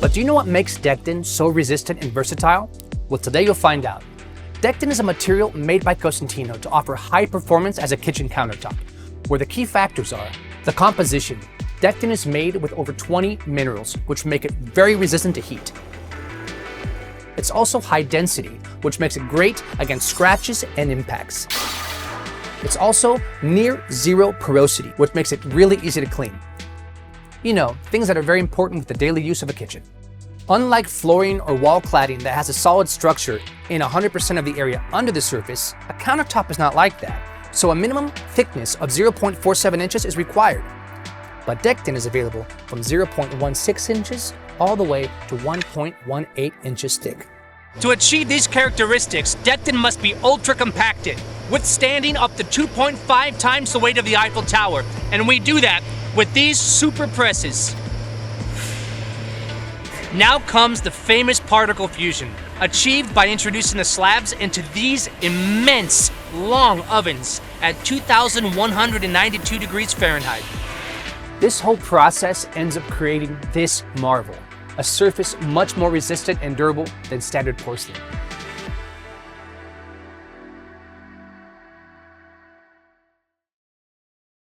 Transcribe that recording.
But do you know what makes Dekton so resistant and versatile? Well, today you'll find out. Dekton is a material made by Cosentino to offer high performance as a kitchen countertop, where the key factors are the composition. Dekton is made with over 20 minerals, which make it very resistant to heat. It's also high density, which makes it great against scratches and impacts. It's also near zero porosity, which makes it really easy to clean. You know, things that are very important with the daily use of a kitchen. Unlike flooring or wall cladding that has a solid structure in 100% of the area under the surface, a countertop is not like that, so a minimum thickness of 0.47 inches is required. But Dekton is available from 0.16 inches all the way to 1.18 inches thick. To achieve these characteristics, Dekton must be ultra-compacted, withstanding up to 2.5 times the weight of the Eiffel Tower, and we do that with these super presses. Now comes the famous particle fusion, achieved by introducing the slabs into these immense, long ovens at 2,192 degrees Fahrenheit. This whole process ends up creating this marvel, a surface much more resistant and durable than standard porcelain.